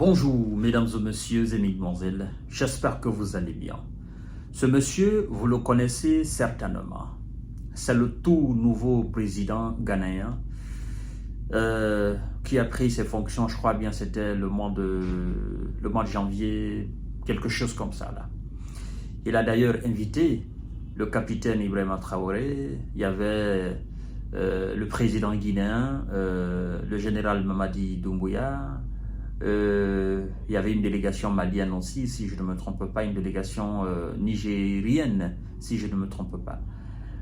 Bonjour mesdames et messieurs et mesdemoiselles, j'espère que vous allez bien. Ce monsieur, vous le connaissez certainement. C'est le tout nouveau président ghanéen qui a pris ses fonctions, je crois bien c'était le mois de janvier, quelque chose comme ça là. Il a d'ailleurs invité le capitaine Ibrahima Traoré, il y avait le président guinéen, le général Mamadi Doumbouya, il y avait une délégation malienne aussi, si je ne me trompe pas, une délégation nigérienne, si je ne me trompe pas.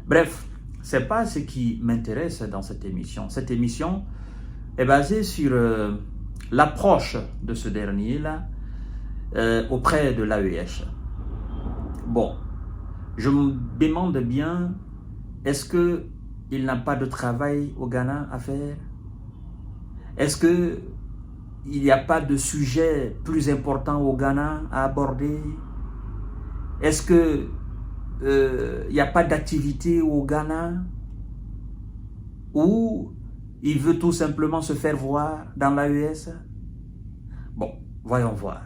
Bref, c'est pas ce qui m'intéresse dans cette émission. Cette émission est basée sur l'approche de ce dernier-là auprès de l'AES. Bon, je me demande bien, est-ce qu'il n'a pas de travail au Ghana à faire? Est-ce qu'il n'y a pas de sujet plus important au Ghana à aborder? Est-ce qu'il n'y a pas d'activité au Ghana? Ou il veut tout simplement se faire voir dans l'AES? Bon, voyons voir.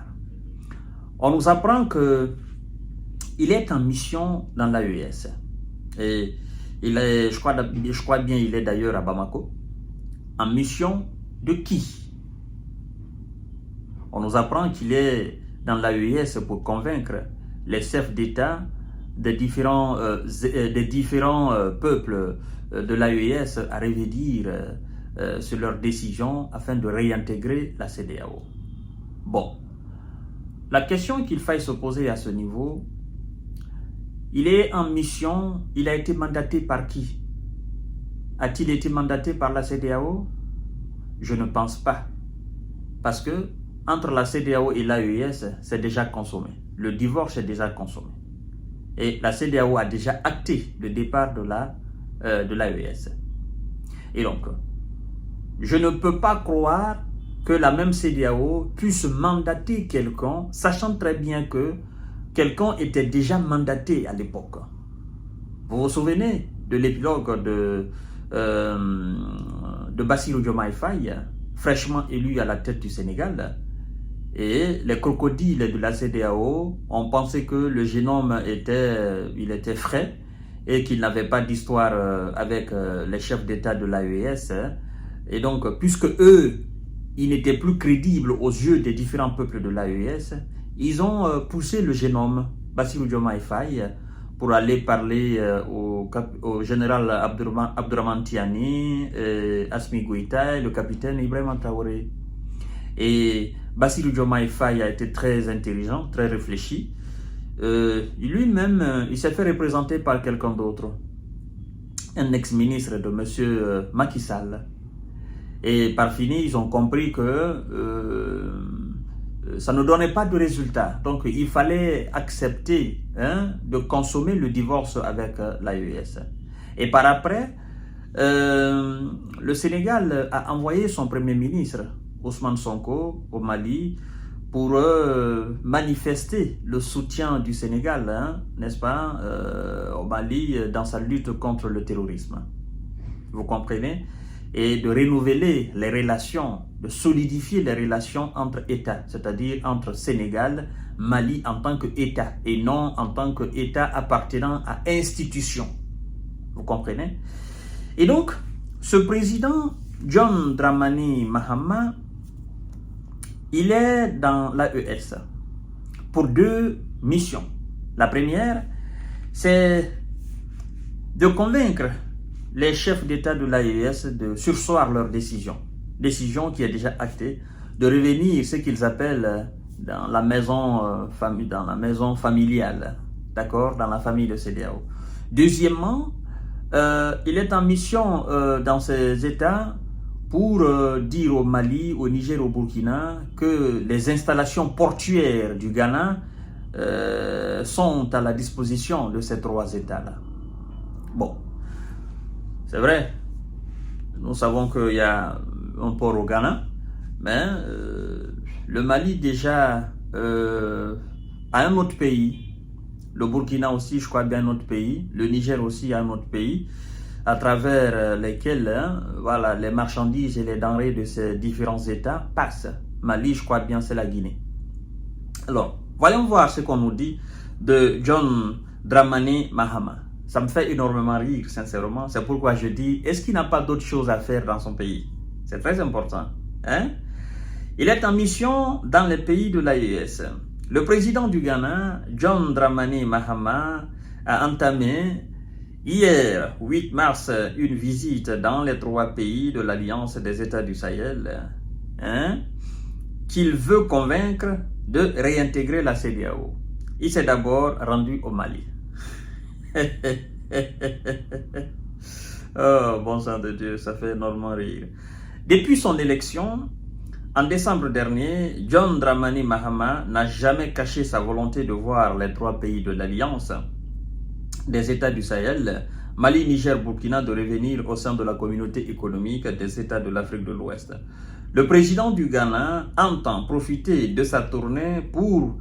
On nous apprend qu'il est en mission dans l'AES. Et il est, je crois bien il est d'ailleurs à Bamako. En mission de qui? On nous apprend qu'il est dans l'AES pour convaincre les chefs d'État des différents peuples de l'AES à revenir sur leurs décisions afin de réintégrer la CEDEAO. Bon, la question qu'il faille se poser à ce niveau, il est en mission, il a été mandaté par qui? A-t-il été mandaté par la CEDEAO? Je ne pense pas. Parce que entre la CEDEAO et l'AES, c'est déjà consommé. Le divorce est déjà consommé. Et la CEDEAO a déjà acté le départ de l'AES. Et donc, je ne peux pas croire que la même CEDEAO puisse mandater quelqu'un, sachant très bien que quelqu'un était déjà mandaté à l'époque. Vous vous souvenez de l'épilogue de Bassirou Diomaye Faye, fraîchement élu à la tête du Sénégal, et les crocodiles de la CEDEAO ont pensé que le jeune homme était frais et qu'il n'avait pas d'histoire avec les chefs d'État de l'AES. Et donc, puisque eux, ils n'étaient plus crédibles aux yeux des différents peuples de l'AES, ils ont poussé le jeune homme, Bassirou Diomaye Faye, pour aller parler au général Abdourahmane Tiani, Assimi Goïta et le capitaine Ibrahima Traoré. Et Bassirou Diomaye Faye a été très intelligent, très réfléchi. Lui-même, il s'est fait représenter par quelqu'un d'autre, un ex-ministre de M. Macky Sall. Et par fini, ils ont compris que ça ne donnait pas de résultat. Donc, il fallait accepter de consommer le divorce avec l'AES. Et par après, le Sénégal a envoyé son premier ministre, Ousmane Sonko, au Mali, pour manifester le soutien du Sénégal, n'est-ce pas, au Mali, dans sa lutte contre le terrorisme. Vous comprenez? Et de renouveler les relations, de solidifier les relations entre États, c'est-à-dire entre Sénégal, Mali en tant qu'État, et non en tant qu'État appartenant à institution. Vous comprenez? Et donc, ce président, John Dramani Mahama, il est dans l'AES pour deux missions. La première, c'est de convaincre les chefs d'État de l'AES de surseoir leur décision qui est déjà actée, de revenir ce qu'ils appellent dans la maison familiale, d'accord, dans la famille de CEDEAO. Deuxièmement, il est en mission dans ces États pour dire au Mali, au Niger, au Burkina que les installations portuaires du Ghana sont à la disposition de ces trois États-là. Bon, c'est vrai, nous savons qu'il y a un port au Ghana, mais le Mali déjà a un autre pays, le Burkina aussi, je crois bien un autre pays, le Niger aussi a un autre pays, à travers lesquels voilà, les marchandises et les denrées de ces différents États passent Mali, je crois bien, c'est la Guinée. Alors, voyons voir ce qu'on nous dit de John Dramani Mahama. Ça me fait énormément rire, sincèrement. C'est pourquoi je dis, est-ce qu'il n'a pas d'autre chose à faire dans son pays? C'est très important. Hein? Il est en mission dans les pays de l'AES. Le président du Ghana, John Dramani Mahama, a entamé hier, 8 mars, une visite dans les 3 pays de l'Alliance des États du Sahel, hein, qu'il veut convaincre de réintégrer la CEDEAO. Il s'est d'abord rendu au Mali. Oh, bon sang de Dieu, ça fait énormément rire. Depuis son élection, en décembre dernier, John Dramani Mahama n'a jamais caché sa volonté de voir les 3 pays de l'Alliance des États du Sahel, Mali, Niger, Burkina, de revenir au sein de la communauté économique des États de l'Afrique de l'Ouest. Le président du Ghana entend profiter de sa tournée pour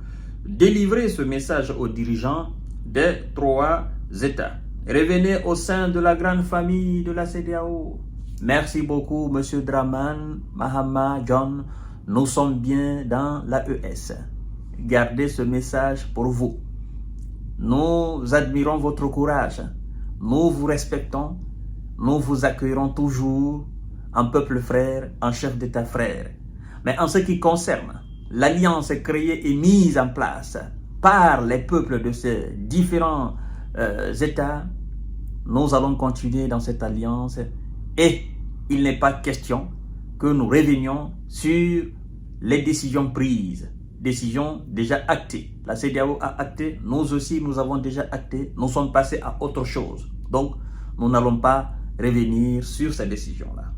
délivrer ce message aux dirigeants des 3 États. Revenez au sein de la grande famille de la CEDEAO. Merci beaucoup, Monsieur Dramani Mahama John. Nous sommes bien dans l'AES. Gardez ce message pour vous. Nous admirons votre courage. Nous vous respectons. Nous vous accueillerons toujours en peuple frère, en chef d'État frère. Mais en ce qui concerne l'alliance créée et mise en place par les peuples de ces différents États, nous allons continuer dans cette alliance et il n'est pas question que nous revenions sur les décisions prises, décisions déjà actées. La CEDEAO a acté, nous aussi nous avons déjà acté, nous sommes passés à autre chose. Donc, nous n'allons pas revenir sur ces décisions-là.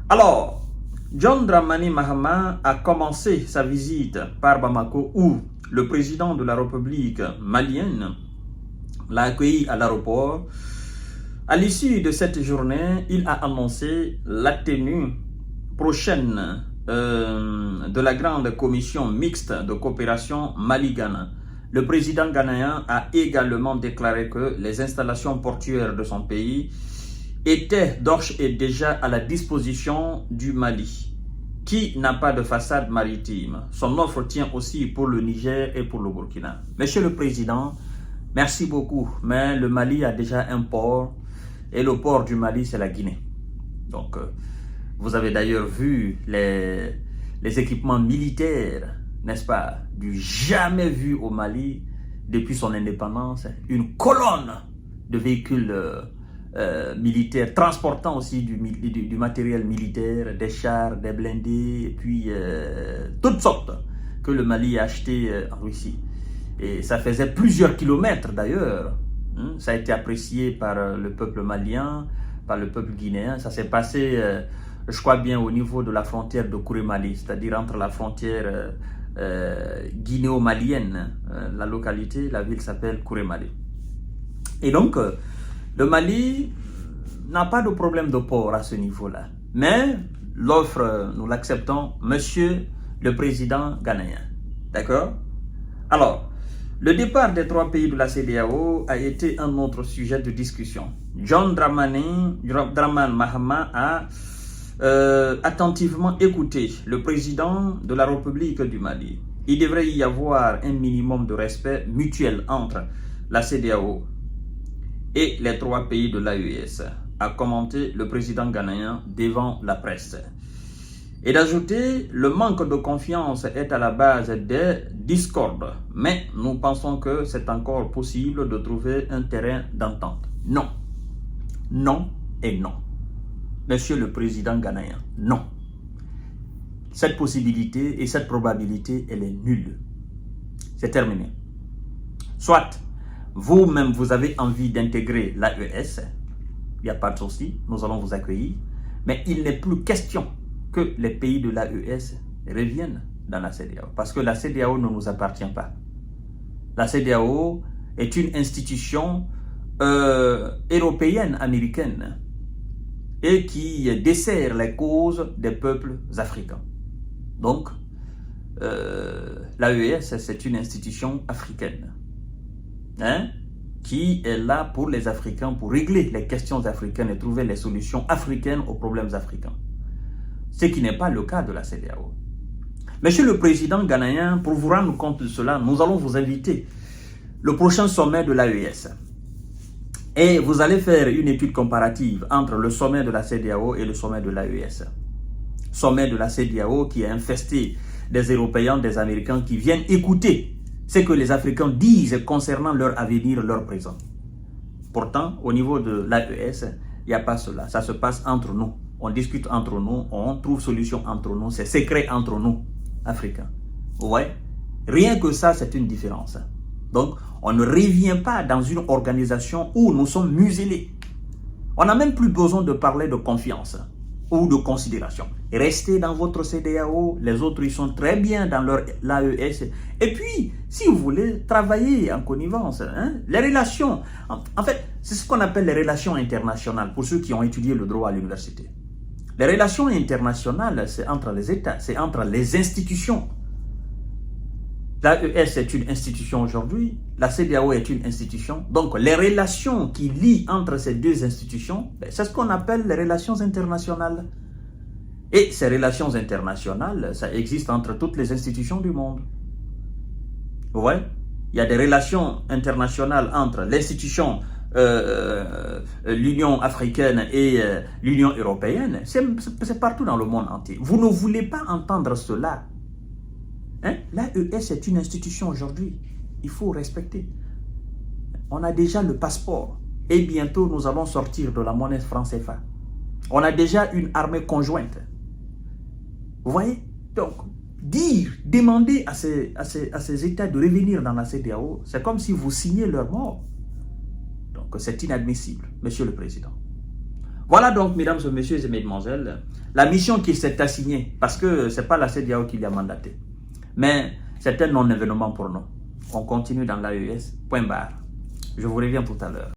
Alors, John Dramani Mahama a commencé sa visite par Bamako où le président de la République malienne l'a accueilli à l'aéroport. À l'issue de cette journée, il a annoncé la tenue prochaine de la grande commission mixte de coopération Mali-Ghana. Le président ghanéen a également déclaré que les installations portuaires de son pays étaient d'ores et déjà à la disposition du Mali, qui n'a pas de façade maritime. Son offre tient aussi pour le Niger et pour le Burkina. Monsieur le Président, merci beaucoup, mais le Mali a déjà un port, et le port du Mali, c'est la Guinée. Donc, vous avez d'ailleurs vu les équipements militaires, n'est-ce pas, du jamais vu au Mali depuis son indépendance. Une colonne de véhicules militaires transportant aussi du matériel militaire, des chars, des blindés, et puis toutes sortes que le Mali a acheté en Russie. Et ça faisait plusieurs kilomètres d'ailleurs. Ça a été apprécié par le peuple malien, par le peuple guinéen. Ça s'est passé, je crois bien, au niveau de la frontière de Kourimali, c'est-à-dire entre la frontière guinéo-malienne, la localité, la ville s'appelle Kourimali. Et donc, le Mali n'a pas de problème de port à ce niveau-là. Mais l'offre, nous l'acceptons, monsieur le président ghanéen. D'accord? Alors, le départ des 3 pays de la CEDEAO a été un autre sujet de discussion. John Dramani Mahama a attentivement écouté le président de la République du Mali. Il devrait y avoir un minimum de respect mutuel entre la CEDEAO et les 3 pays de l'AES, a commenté le président ghanéen devant la presse. Et d'ajouter, le manque de confiance est à la base des discordes, mais nous pensons que c'est encore possible de trouver un terrain d'entente. Non. Non et non. Monsieur le président ghanéen, non. Cette possibilité et cette probabilité, elle est nulle. C'est terminé. Soit vous-même, vous avez envie d'intégrer l'AES, il n'y a pas de souci, nous allons vous accueillir, mais il n'est plus question que les pays de l'AES reviennent dans la CEDEAO, parce que la CEDEAO ne nous appartient pas. La CEDEAO est une institution européenne, américaine, et qui dessert les causes des peuples africains. Donc, l'AES, c'est une institution africaine, hein, qui est là pour les Africains, pour régler les questions africaines et trouver les solutions africaines aux problèmes africains. Ce qui n'est pas le cas de la CEDEAO. Monsieur le Président ghanéen, pour vous rendre compte de cela, nous allons vous inviter le prochain sommet de l'AES. Et vous allez faire une étude comparative entre le sommet de la CEDEAO et le sommet de l'AES. Sommet de la CEDEAO qui est infesté des Européens, des Américains qui viennent écouter ce que les Africains disent concernant leur avenir, leur présent. Pourtant, au niveau de l'AES, il n'y a pas cela. Ça se passe entre nous. On discute entre nous, on trouve solution entre nous. C'est secret entre nous, Africains. Vous voyez? Rien que ça, c'est une différence. Donc, on ne revient pas dans une organisation où nous sommes muselés. On n'a même plus besoin de parler de confiance ou de considération. Restez dans votre CEDEAO, les autres ils sont très bien dans leur l'AES. Et puis, si vous voulez travailler en connivence, les relations, en fait, c'est ce qu'on appelle les relations internationales pour ceux qui ont étudié le droit à l'université. Les relations internationales, c'est entre les États, c'est entre les institutions. L'AES est une institution aujourd'hui, la CEDEAO est une institution. Donc, les relations qui lient entre ces deux institutions, c'est ce qu'on appelle les relations internationales. Et ces relations internationales, ça existe entre toutes les institutions du monde. Vous voyez? Il y a des relations internationales entre l'institution, l'Union africaine et l'Union européenne. C'est partout dans le monde entier. Vous ne voulez pas entendre cela. L'AES est une institution aujourd'hui. Il faut respecter. On a déjà le passeport. Et bientôt, nous allons sortir de la monnaie franc CFA. On a déjà une armée conjointe. Vous voyez? Donc, demander à ces États de revenir dans la CEDEAO, c'est comme si vous signez leur mort. Donc, c'est inadmissible, Monsieur le Président. Voilà donc, mesdames et messieurs et mesdemoiselles, la mission qui s'est assignée, parce que ce n'est pas la CEDEAO qui l'a mandaté. Mais c'est un non-événement pour nous. On continue dans l'AES, point barre. Je vous reviens tout à l'heure.